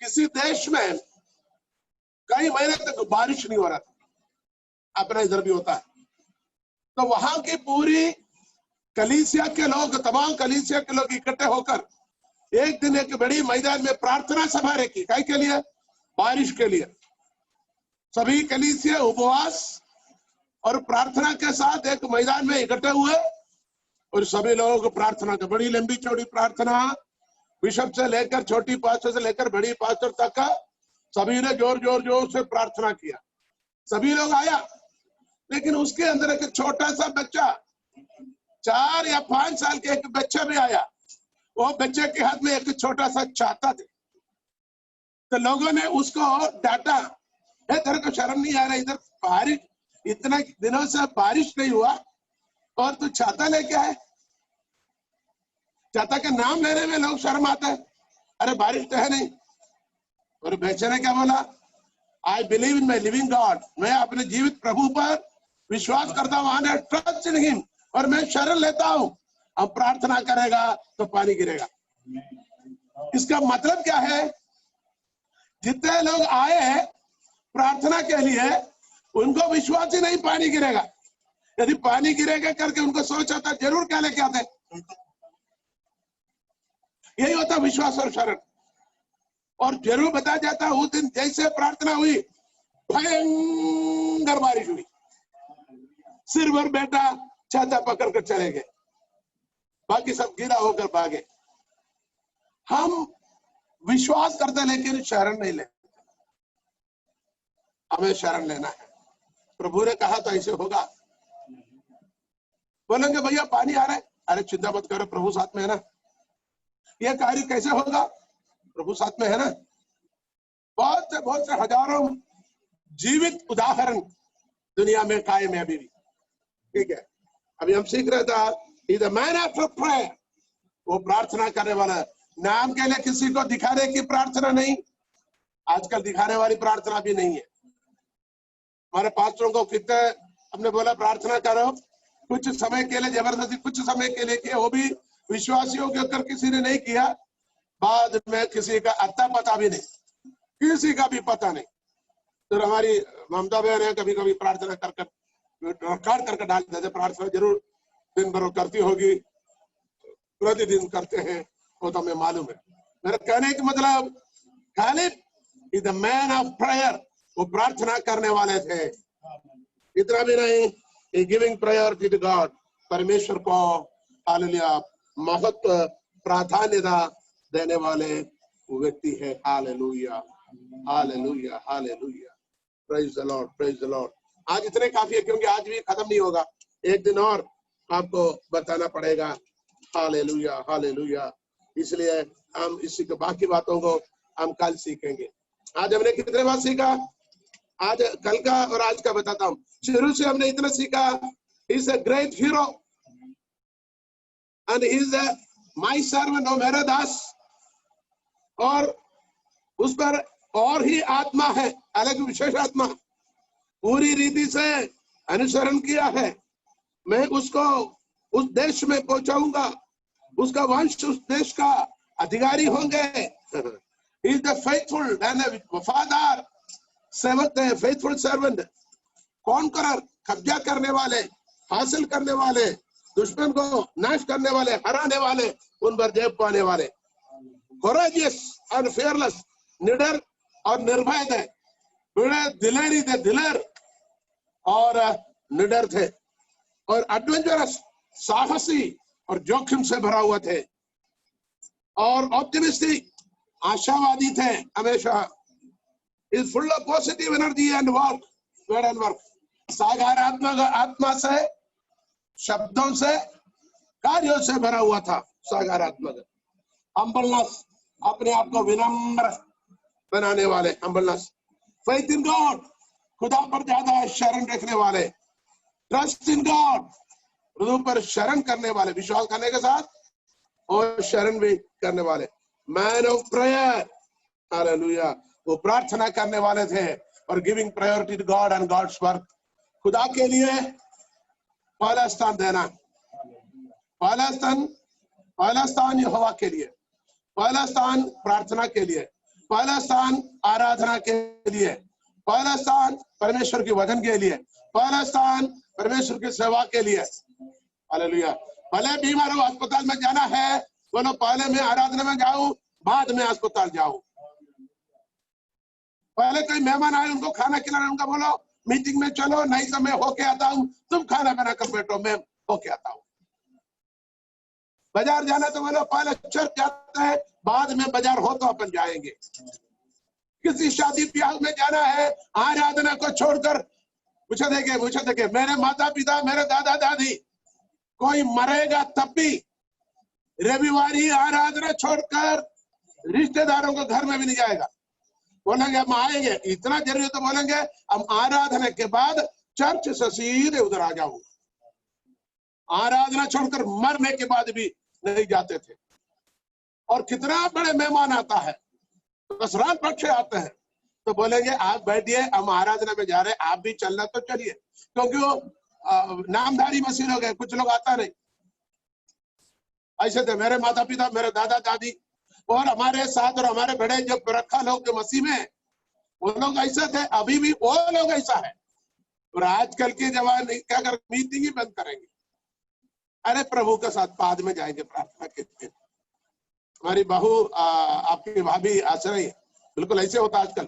किसी देश में कई महीने तक बारिश नहीं हो रहा था, अपना इधर भी होता है, तो वहां की पूरी कलीसिया के लोग, तमाम कलीसिया के लोग इकट्ठे होकर एक दिन एक बड़ी मैदान में प्रार्थना सभा रखी। काय के लिए? बारिश के लिए। सभी कलीसिया उपवास और प्रार्थना के साथ एक मैदान में इकट्ठे हुए और सभी लोग प्रार्थना का, बड़ी लंबी चौड़ी प्रार्थना, बिशप से लेकर छोटी पास्टर से लेकर बड़ी पास्टर तक का सभी ने जोर जोर जोर से प्रार्थना किया। सभी लोग आया, लेकिन उसके अंदर एक छोटा सा बच्चा, 4 या 5 साल के एक बच्चा भी आया। वो बच्चे के हाथ में एक छोटा सा छाता था। तो लोगों ने उसको डांटा, तेरे को शर्म नहीं आ रहा, इधर बारिश, इतना दिनों से बारिश नहीं हुआ और तू छाता लेके आए? छाता के नाम लेने में लोग शर्म आता है। अरे बारिश तो है नहीं। और बच्चे ने क्या बोला? I believe in my living God, मैं अपने जीवित प्रभु पर विश्वास करता हूँ, ट्रस्ट इन हिम, और मैं शरण लेता हूँ। अब प्रार्थना करेगा तो पानी गिरेगा। इसका मतलब क्या है? जितने लोग आए हैं प्रार्थना के लिए, उनको विश्वास ही नहीं पानी गिरेगा। यदि पानी गिरेगा करके उनको सोच आता, जरूर क्या लेके आते। यही होता विश्वास और शरण। और जरूर बता जाता, उस दिन जैसे प्रार्थना हुई, भयंकर बारिश हुई, सिर भर बेटा छाता पकड़ कर चले गए, बाकी सब गिरा होकर भागे। हम विश्वास करते लेकिन शरण नहीं लेते। हमें शरण लेना है। प्रभु ने कहा तो ऐसे होगा। बोलेंगे भैया पानी आ रहा है, अरे चिंता मत करो, प्रभु साथ में है ना। यह कार्य कैसे होगा? प्रभु साथ में है ना। बहुत से हजारों जीवित उदाहरण दुनिया में कायम है अभी भी, ठीक है। अभी हम सीख रहे था, is a man after prayer, वो प्रार्थना करने वाला, नाम के लिए किसी को दिखाने की प्रार्थना नहीं, आजकल दिखाने वाली प्रार्थना भी नहीं है। हमारे पास्टरों को कितने हमने बोला प्रार्थना करो, कुछ समय के लिए जबरदस्ती कुछ समय के लिए किया, वो भी विश्वासियों के ऊपर किसी ने नहीं किया, बाद में किसी का अता पता भी नहीं, किसी का भी पता नहीं। तो हमारी ममता बहन है, कभी कभी प्रार्थना कर रिकॉर्ड करके डाल देते, प्रार्थना जरूर दिन भर करती होगी, प्रतिदिन करते हैं, वो तो हमें मालूम है। मेरा कहने का मतलब, Khalid is the man of prayer, वो प्रार्थना करने वाले थे। इतना भी नहीं, गिविंग प्रायोरिटी टू गॉड, परमेश्वर को हालेलुया महत्व प्राधान्यता देने वाले व्यक्ति है। Hallelujah hallelujah hallelujah, praise the Lord, praise the Lord. आज इतने काफी है, क्योंकि आज भी खत्म नहीं होगा, एक दिन और आपको बताना पड़ेगा। हालेलुया हालेलुया, इसलिए हम इसी के बाकी बातों को हम कल सीखेंगे। आज हमने कितने बात सीखा, आज कल का और आज का बताता हूँ। शुरू से हमने इतना सीखा, he is a great hero and he is my servant, ओ मेरा दास, और उस पर और ही आत्मा है, अलग विशेष आत्मा, पूरी रीति से अनुसरण किया है। मैं उसको उस देश में पहुंचाऊंगा, उसका वंश उस देश का अधिकारी होंगे। He is the faithful and वफादार सेवक है, faithful servant, कॉन्करर, कब्जा करने वाले, हासिल करने वाले, दुश्मन को नाश करने वाले, हराने वाले, उन पर जय पाने वाले, courageous and fearless, निडर और निर्भय थे, दिलेरी थे, दिलेर और निडर थे, और एडवेंचरस, साहसी और जोखिम से भरा हुआ थे, और ऑप्टिमिस्टिक, आशावादी थे हमेशा। Is full of positive energy and work, word and work, सकारात्मक आत्मा से, शब्दों से, कार्यों से भरा हुआ था, सकारात्मक। हम्बलनेस, अपने आप को विनम्र बनाने वाले, हम्बलनेस। फेथ इन गॉड, खुदा पर ज्यादा शरण रखने वाले। ट्रस्ट इन गॉड, प्रभु पर शरण करने वाले, विश्वास करने के साथ और शरण भी करने वाले। मैन ऑफ प्रेयर, हालेलुया, वो प्रार्थना करने वाले थे, और giving priority to God and God's work, खुदा के लिए पहला स्थान देना, पहला स्थान यहोवा के लिए, पहला स्थान प्रार्थना के लिए, पहला स्थान आराधना के लिए, पहला स्थान परमेश्वर के वचन के लिए, पहला स्थान परमेश्वर की सेवा के लिए। हालेलुया। भले बीमार हो, अस्पताल में जाना है, बोलो पहले मैं आराधना में जाऊं, बाद में अस्पताल जाऊं। पहले कोई मेहमान आए, उनको खाना खिलाना, उनका बोलो मीटिंग में चलो, नहीं तो मैं होके आता हूं, तुम खाना बना कर बैठो, मैं होके आता हूं। बाजार जाना तो बोलो पहले चर्च जाता है, बाद में बाजार हो तो अपन जाएंगे। किसी शादी ब्याह में जाना है, आराधना को छोड़कर, पूछा देखे मेरे माता पिता, मेरे दादा दादी, कोई मरेगा तब भी रविवारी आराधना छोड़कर रिश्तेदारों के घर में भी नहीं जाएगा। बोलेंगे हम आएंगे, इतना जरूरी तो बोलेंगे हम आराधना के बाद चर्च से सीधे उधर आ जाऊंगा। आराधना छोड़कर मरने के बाद भी नहीं जाते थे। और कितना बड़े मेहमान आता है, कसरान पक्ष आते हैं, तो बोलेंगे आप बैठिए, हम आराधना में जा रहे हैं, आप भी चलना तो चलिए, क्योंकि वो नामधारी मसीह लोग हैं, कुछ लोग आता नहीं। ऐसे थे मेरे माता पिता, मेरे दादा दादी, और हमारे साथ और हमारे बड़े जो रखा लोग जो मसीह में, वो लोग ऐसे थे, अभी भी वो लोग ऐसा है। और आजकल के जवान क्या कर, मीटिंग ही बंद करेंगे, अरे प्रभु के साथ बाद में जाएंगे प्रार्थना के दिन। हमारी बहू आपकी भाभी आश्रय, बिल्कुल ऐसे होता आजकल।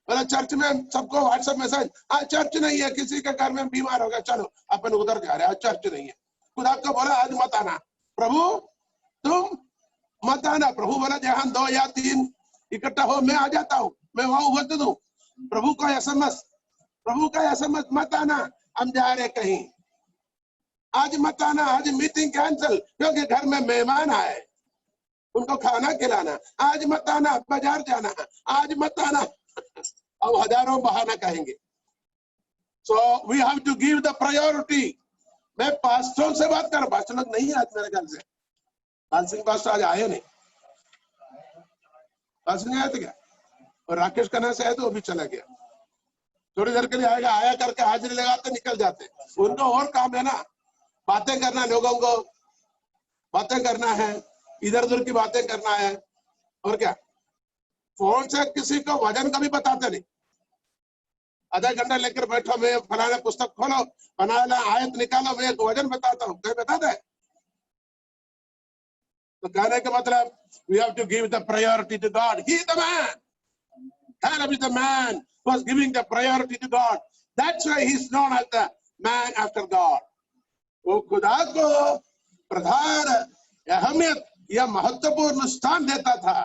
बोला चर्च में सबको व्हाट्सएप मैसेज, आज चर्च नहीं है, किसी के घर में बीमार हो गया, चलो अपन उधर जा रहे हैं, आज चर्च नहीं है। खुदा को बोला आज मत आना, प्रभु तुम मत आना। प्रभु बोला जहां 2 या 3 इकट्ठा हो, मैं आ जाता हूँ, मैं वहां उपस्थित हूँ। प्रभु का एसएमएस मत आना, हम जा रहे कहीं, आज मत आना, आज मीटिंग कैंसिल, क्योंकि घर में मेहमान आए। उनको खाना खिलाना, आज मत आना, बाजार जाना, आज मत आना, अब हजारों बहाना कहेंगे। So we have to give the priority. मैं पास्टरों से बात कर रहा हूं, पास्टर लोग नहीं आज मेरे ख्याल से, पाल सिंह पास्टर आज आए नहीं, पाल सिंह आए थे क्या? और राकेश खन्ना से आए तो वो भी चला गया, थोड़ी देर के लिए आएगा, आया करके हाजिरी लगाते निकल जाते। उनको और काम है ना, बातें करना, लोगों को बातें करना है, इधर उधर की बातें करना है, और क्या। फोन से किसी को वजन कभी बताते नहीं, आधा घंटा लेकर बैठो, मैं फलाना पुस्तक खोलो, फलाना आयत निकालो, मैं एक वजन बताता हूँ, कोई बताता है? तो कहने का मतलब we have to give the priority to God. He is the man. Caleb is the man who was giving the priority to God. That's why he is known as the man after God. वो खुदा को प्रधान अहमियत या महत्वपूर्ण स्थान देता था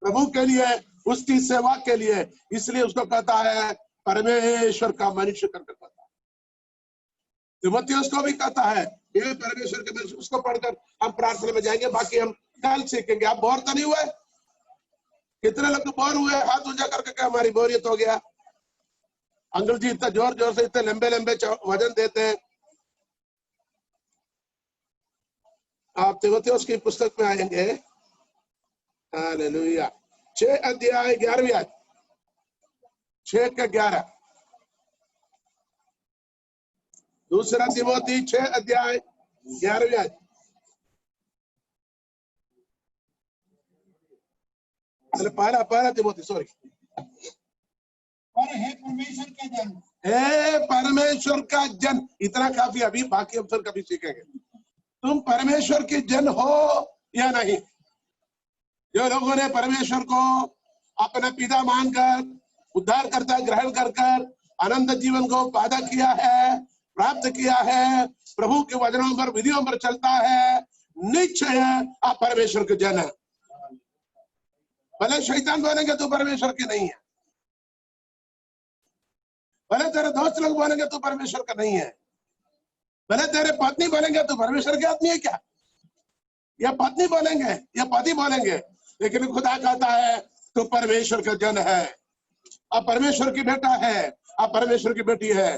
प्रभु के लिए, उसकी सेवा के लिए, इसलिए उसको कहता है परमेश्वर का मनुष्य करके कहता है। तिमोथियुस को भी कहता है ये परमेश्वर के मनुष्य। उसको पढ़कर हम प्रार्थना में जाएंगे, बाकी हम कल सीखेंगे। आप बोर तो नहीं हुए? कितने लोग बोर हुए? हाथ ऊंचा करके क्या हमारी बोरियत हो गया? अंकल जी इतना जोर जोर से इतने लंबे लंबे वजन देते हैं। आप तिमोथियुस की पुस्तक में आएंगे, हालेलुया, 6 अध्याय 11वीं आयत, 6 के 11, दूसरा तिमोथी 6 अध्याय 11वीं आयत। पहला तिमोथी, सॉरी। और हे परमेश्वर के जन, हे परमेश्वर का जन, इतना काफी, अभी बाकी हम फिर कभी सीखेंगे। तुम परमेश्वर के जन हो या नहीं? जो लोगों ने परमेश्वर को अपना पिता मानकर, उद्धार करता ग्रहण कर कर अनंत जीवन को पैदा किया है, प्राप्त किया है, प्रभु के वचनों पर, विधियों पर चलता है, निश्चय आप परमेश्वर के जन है। भले शैतान बोलेंगे तू परमेश्वर के नहीं है, भले तेरे दोस्त लोग बोलेंगे तू परमेश्वर का नहीं है, भले तेरे पत्नी बोलेंगे तू परमेश्वर के आदमी है क्या, या पत्नी बोलेंगे या पति बोलेंगे, लेकिन खुदा कहता है तू परमेश्वर का जन है, अब परमेश्वर की बेटा है, अब परमेश्वर की बेटी है।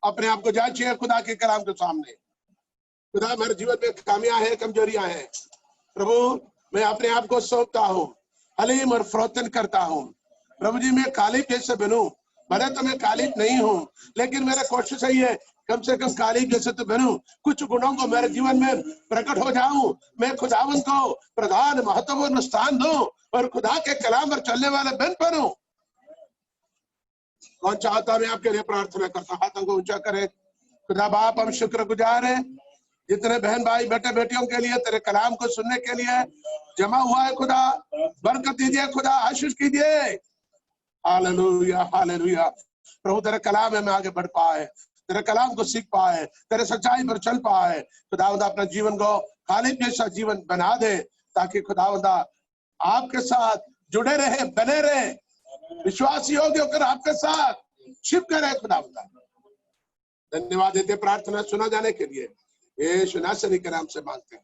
अपने आप को जांचिए खुदा के कलाम के सामने। खुदा, मेरे जीवन में खामियां हैं, कमजोरियां हैं, प्रभु मैं अपने आप को सौंपता हूँ, हलीम और फरोतन करता हूँ। प्रभु जी मैं कालिब जैसे बनूं, भले तो मैं कालिब नहीं हूँ, लेकिन मेरा कोशिश यही है कम से कम कालिब जैसे तो बनूं, कुछ गुणों को मेरे जीवन में प्रकट हो जाऊं, मैं खुदावन को प्रधान महत्वपूर्ण स्थान दूं और खुदा के कलाम पर चलने वाले बन बनूं। कौन चाहता मैं आपके लिए प्रार्थना करता, हाथों को ऊंचा करे। खुदा बाप हम शुक्रगुजार हैं जितने बहन भाई बेटे बेटियों के लिए तेरे कलाम को सुनने के लिए जमा हुआ है, खुदा बरकत दीजिए, खुदा आशीष कीजिए। Hallelujah hallelujah. प्रभु तेरे कलाम में आगे बढ़ पाए, तेरे कलाम को सीख पाए, तेरे सच्चाई पर चल पाए। खुदावंदा अपना जीवन को खाली जैसा जीवन बना दे, ताकि खुदावंदा आपके साथ जुड़े रहे, बने रहे, विश्वास योग्य होकर आपके साथ छिप कर रहे। खुदावंदा धन्यवाद देते प्रार्थना सुना जाने के लिए, यीशु नासरी के नाम से मांगते हैं।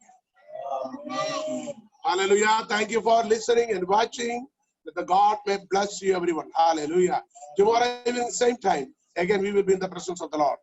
Hallelujah. Thank you for listening and watching. That the God may bless you everyone. Hallelujah. Tomorrow evening same time again we will be in the presence of the Lord.